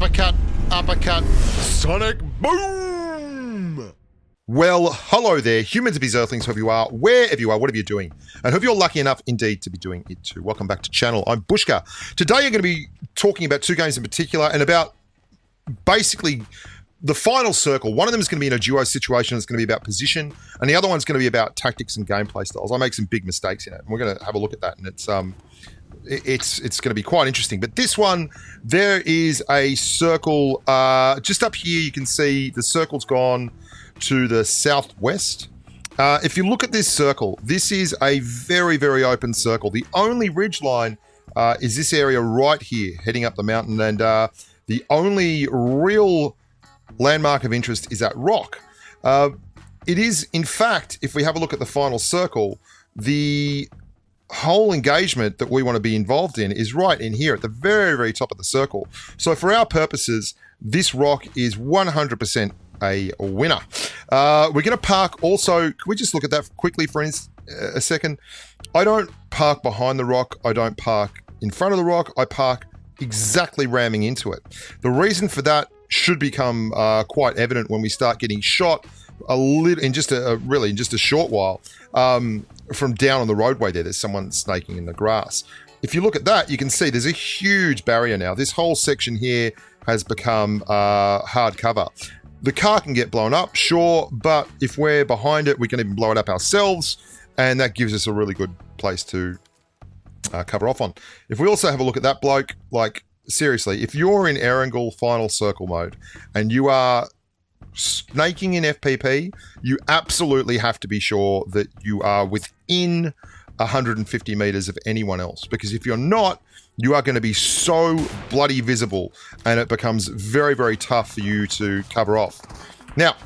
uppercut, uppercut, sonic boom! Well, hello there, humans, bees, earthlings, whoever you are, wherever you are, whatever you're doing, and hope you're lucky enough indeed to be doing it too. Welcome back to the channel. I'm Bushka. Today I'm going to be talking about two games in particular and about basically the final circle. One of them is going to be in a duo situation. It's going to be about position, and the other one's going to be about tactics and gameplay styles. I make some big mistakes in it, and we're going to have a look at that, and it's going to be quite interesting. But this one, there is a circle just up here. You can see the circle's gone to the southwest. If you look at this circle, this is a very, very open circle. The only ridge line is this area right here, heading up the mountain, and the only real landmark of interest is that rock. It is, in fact, if we have a look at the final circle, the whole engagement that we want to be involved in is right in here at the very, very top of the circle. So for our purposes, this rock is 100% a winner. We're going to park also. Can we just look at that quickly for a second? I don't park behind the rock. I don't park in front of the rock. I park exactly ramming into it. The reason for that should become quite evident when we start getting shot a little in just a short while from down on the roadway there. There's someone snaking in the grass. If you look at that, you can see there's a huge barrier now. This whole section here has become hard cover. The car can get blown up, sure, but if we're behind it, we can even blow it up ourselves, and that gives us a really good place to cover off on. If we also have a look at that bloke, like, seriously, if you're in Erangel final circle mode and you are snaking in FPP, you absolutely have to be sure that you are within 150 meters of anyone else, because if you're not, you are going to be so bloody visible and it becomes very, very tough for you to cover off. Now,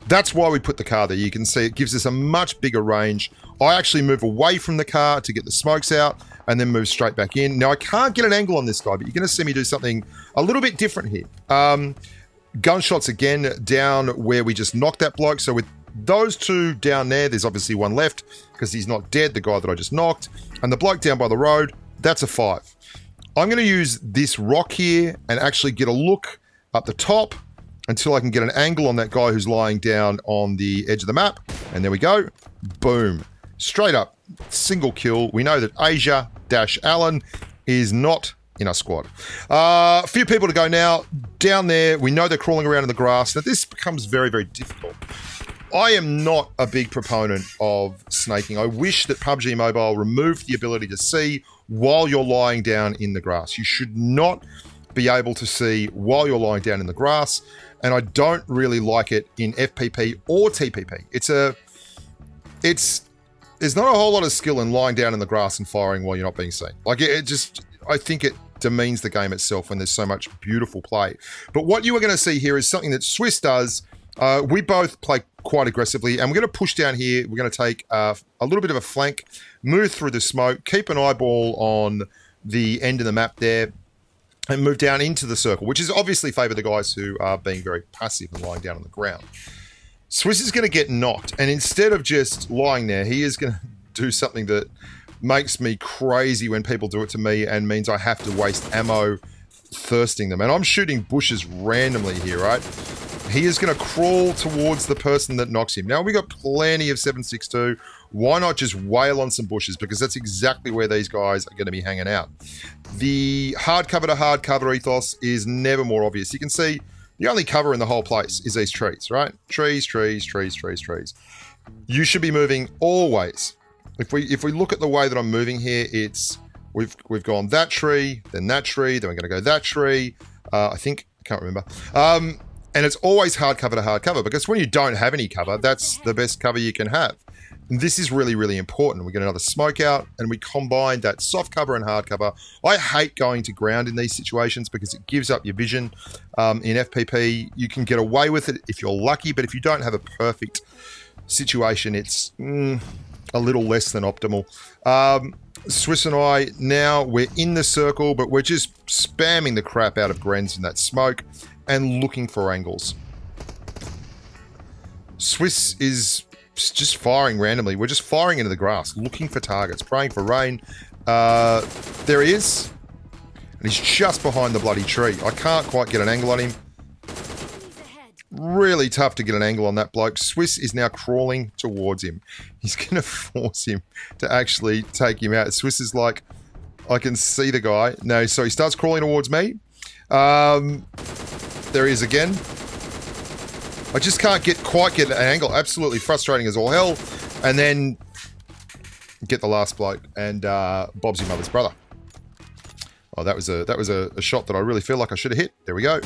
that's why we put the car there. You can see it gives us a much bigger range. I actually move away from the car to get the smokes out and then move straight back in. Now, I can't get an angle on this guy, but you're going to see me do something a little bit different here. Gunshots again down where we just knocked that bloke. So with those two down there, there's obviously one left because he's not dead, the guy that I just knocked. And the bloke down by the road, that's a 5. I'm going to use this rock here and actually get a look up the top until I can get an angle on that guy who's lying down on the edge of the map. And there we go. Boom. Straight up. Single kill. We know that Asia-Allen is not in our squad. A few people to go now. Down there, we know they're crawling around in the grass. Now, this becomes very, very difficult. I am not a big proponent of snaking. I wish that PUBG Mobile removed the ability to see while you're lying down in the grass. You should not be able to see while you're lying down in the grass, and I don't really like it in FPP or TPP. There's not a whole lot of skill in lying down in the grass and firing while you're not being seen. Like, I think it demeans the game itself when there's so much beautiful play. But what you are going to see here is something that Swiss does. We both play quite aggressively, and we're going to push down here. We're going to take a little bit of a flank, move through the smoke, keep an eyeball on the end of the map there, and move down into the circle, which is obviously favour the guys who are being very passive and lying down on the ground. Swiss is going to get knocked, and instead of just lying there, he is going to do something that makes me crazy when people do it to me and means I have to waste ammo thirsting them. And I'm shooting bushes randomly here, right? He is going to crawl towards the person that knocks him. Now, we got plenty of 7.62. Why not just wail on some bushes? Because that's exactly where these guys are going to be hanging out. The hard cover to hard cover ethos is never more obvious. You can see the only cover in the whole place is these trees, right? Trees, trees, trees, trees, trees. You should be moving always. If we look at the way that I'm moving here, it's we've gone that tree, then we're going to go that tree. I can't remember. And it's always hard cover to hard cover, because when you don't have any cover, that's the best cover you can have. And this is really, really important. We get another smoke out and we combine that soft cover and hard cover. I hate going to ground in these situations because it gives up your vision. In FPP, you can get away with it if you're lucky, but if you don't have a perfect situation, it's a little less than optimal. Swiss and I, now we're in the circle, but we're just spamming the crap out of Grens in that smoke and looking for angles. Swiss is just firing randomly. We're just firing into the grass, looking for targets, praying for rain. There he is. And And he's just behind the bloody tree. I can't quite get an angle on him. Really tough to get an angle on that bloke. Swiss is now crawling towards him. He's going to force him to actually take him out. Swiss is like, I can see the guy. No, so he starts crawling towards me. There he is again. I just can't quite get an angle. Absolutely frustrating as all hell. And then get the last bloke, and Bob's your mother's brother. Oh, that was a shot that I really feel like I should have hit. There we go.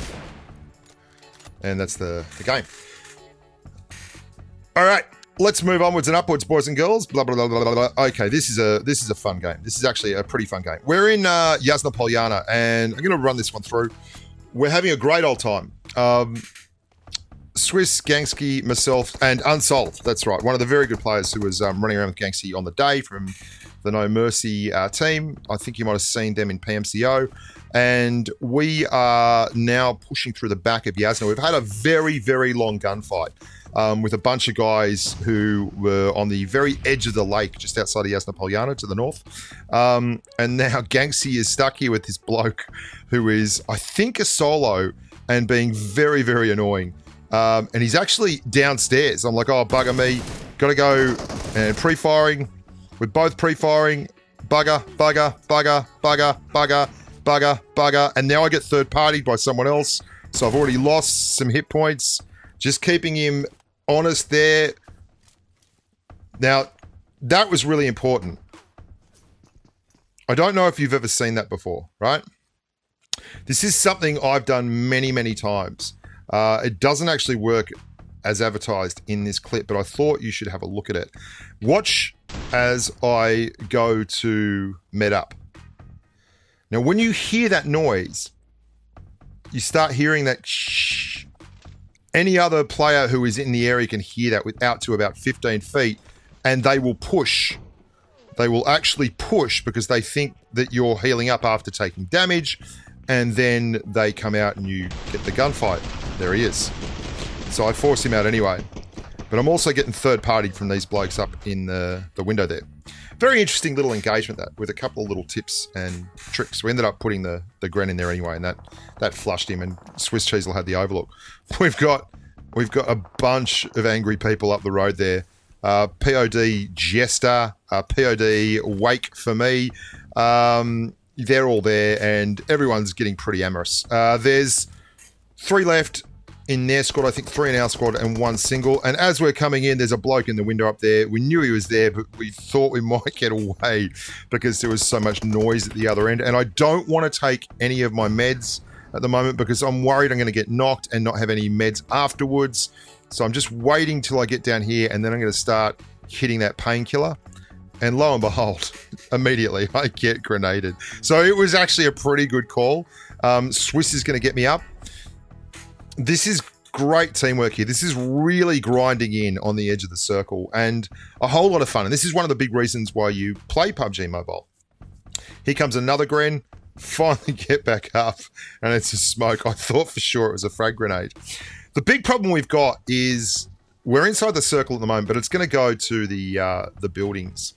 And that's the game. All right, let's move onwards and upwards, boys and girls. Blah blah blah blah blah. Okay, this is a fun game. This is actually a pretty fun game. We're in Yasna Polyana, and I'm going to run this one through. We're having a great old time. Swiss, Gangsky, myself, and Unsolved. That's right. One of the very good players who was running around with Gangsky on the day from the No Mercy team. I think you might have seen them in PMCO. And we are now pushing through the back of Yasna. We've had a very, very long gunfight with a bunch of guys who were on the very edge of the lake, just outside of Yasna Polyana to the north. And now Gangsky is stuck here with this bloke who is, I think, a solo and being very, very annoying. And he's actually downstairs. I'm like, oh, bugger me. Got to go and pre-firing. We're both pre-firing. Bugger, bugger, bugger, bugger, bugger, bugger, bugger. And now I get third-partied by someone else. So I've already lost some hit points. Just keeping him honest there. Now, that was really important. I don't know if you've ever seen that before, right? This is something I've done many, many times. It doesn't actually work as advertised in this clip, but I thought you should have a look at it. Watch as I go to med up. Now, when you hear that noise, you start hearing that shh. Any other player who is in the area can hear that out to about 15 feet, and they will push. They will actually push because they think that you're healing up after taking damage, and then they come out and you get the gunfight. There he is. So I force him out anyway. But I'm also getting third-partied from these blokes up in the window there. Very interesting little engagement, that, with a couple of little tips and tricks. We ended up putting the Gren in there anyway, and that flushed him, and Swiss Cheesel had the overlook. We've got a bunch of angry people up the road there. POD Jester, POD Wake for me. They're all there, and everyone's getting pretty amorous. There's 3 left in their squad, I think 3 in our squad, and 1 single. And as we're coming in, there's a bloke in the window up there. We knew he was there, but we thought we might get away because there was so much noise at the other end. And I don't want to take any of my meds at the moment because I'm worried I'm going to get knocked and not have any meds afterwards. So I'm just waiting till I get down here, and then I'm going to start hitting that painkiller. And lo and behold, immediately I get grenaded. So it was actually a pretty good call. Swiss is going to get me up. This is great teamwork here. This is really grinding in on the edge of the circle and a whole lot of fun. And this is one of the big reasons why you play PUBG Mobile. Here comes another Gren. Finally get back up, and it's a smoke. I thought for sure it was a frag grenade. The big problem we've got is we're inside the circle at the moment, but it's going to go to the buildings.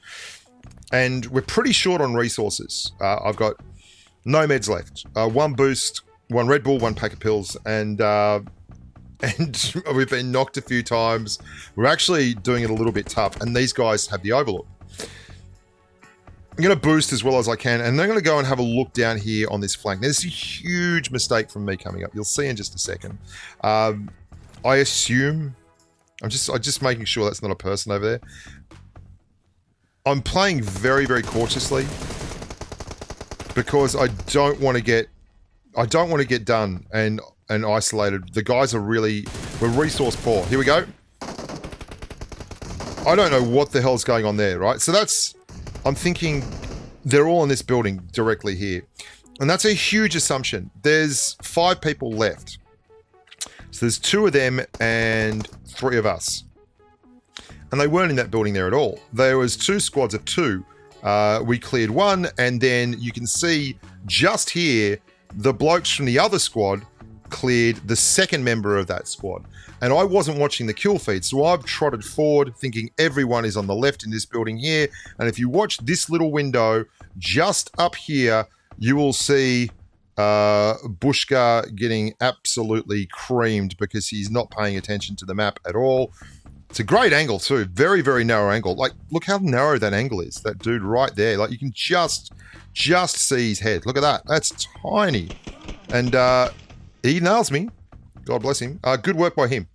And we're pretty short on resources. I've got no meds left. 1 boost, 1 Red Bull, 1 pack of pills, and we've been knocked a few times. We're actually doing it a little bit tough, and these guys have the overlook. I'm going to boost as well as I can, and then I'm going to go and have a look down here on this flank. Now, this is a huge mistake from me coming up. You'll see in just a second. I assume... I'm just making sure that's not a person over there. I'm playing very, very cautiously because I don't want to get done and isolated. The guys are we're resource poor. Here we go. I don't know what the hell's going on there, right? So I'm thinking they're all in this building directly here. And that's a huge assumption. There's 5 people left. So there's 2 of them and 3 of us. And they weren't in that building there at all. There was 2 squads of 2. We cleared 1, and then you can see just here, the blokes from the other squad cleared the second member of that squad. And I wasn't watching the kill feed, so I've trotted forward thinking everyone is on the left in this building here. And if you watch this little window just up here, you will see Bushka getting absolutely creamed because he's not paying attention to the map at all. It's a great angle too. Very, very narrow angle. Like, look how narrow that angle is. That dude right there. Like, you can just see his head. Look at that. That's tiny. And he nails me. God bless him. Good work by him.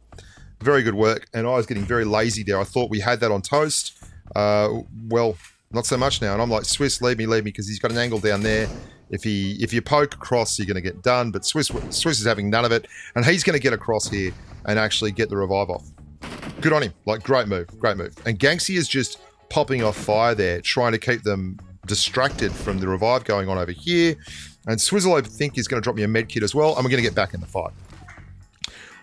Very good work. And I was getting very lazy there. I thought we had that on toast. Well, not so much now. And I'm like, Swiss, leave me, because he's got an angle down there. If you poke across, you're going to get done. But Swiss is having none of it. And he's going to get across here and actually get the revive off. Good on him. Like, great move. And Ganxi is just popping off fire there, trying to keep them distracted from the revive going on over here. And Swizzle, I think, is going to drop me a med kit as well. And we're going to get back in the fight.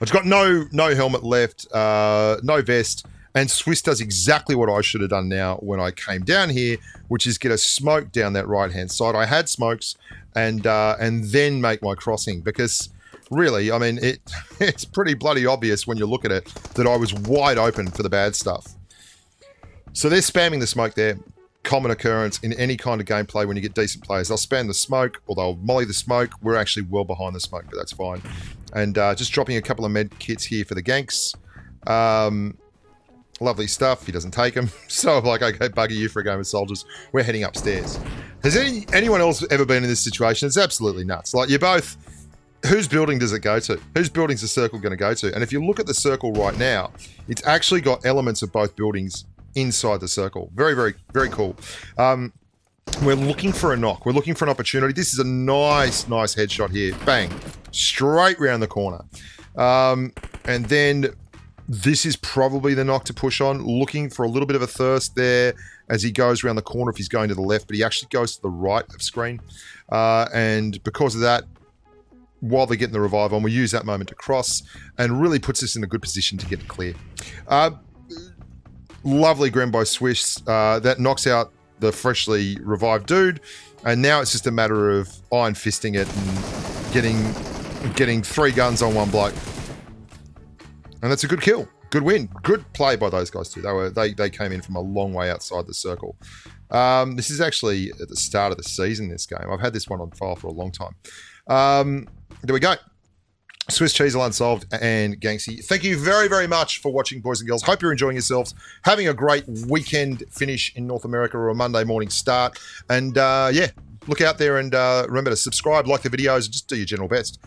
I've got no helmet left, no vest. And Swiss does exactly what I should have done now when I came down here, which is get a smoke down that right-hand side. I had smokes and then make my crossing because really, I mean, it's pretty bloody obvious when you look at it that I was wide open for the bad stuff. So they're spamming the smoke there. Common occurrence in any kind of gameplay when you get decent players. They'll spam the smoke or they'll molly the smoke. We're actually well behind the smoke, but that's fine. And just dropping a couple of med kits here for the ganks. Lovely stuff. He doesn't take them. So I'm like, okay, bugger you for a game of soldiers. We're heading upstairs. Has anyone else ever been in this situation? It's absolutely nuts. Like, you're both... Whose building does it go to? Whose building's the circle going to go to? And if you look at the circle right now, it's actually got elements of both buildings inside the circle. Very, very, very cool. We're looking for a knock. We're looking for an opportunity. This is a nice headshot here. Bang. Straight round the corner. And then this is probably the knock to push on. Looking for a little bit of a thirst there as he goes around the corner if he's going to the left, but he actually goes to the right of screen. And because of that, while they're getting the revive on, we use that moment to cross and really puts us in a good position to get it clear. Lovely Grembo Swiss. That knocks out the freshly revived dude. And now it's just a matter of iron fisting it and getting 3 guns on one bloke. And that's a good kill. Good win. Good play by those guys too. They came in from a long way outside the circle. This is actually at the start of the season, this game. I've had this one on file for a long time. There we go. Swiss Cheese Unsolved and Ganxi. Thank you very, very much for watching, boys and girls. Hope you're enjoying yourselves. Having a great weekend finish in North America or a Monday morning start. And yeah, look out there and remember to subscribe, like the videos, and just do your general best.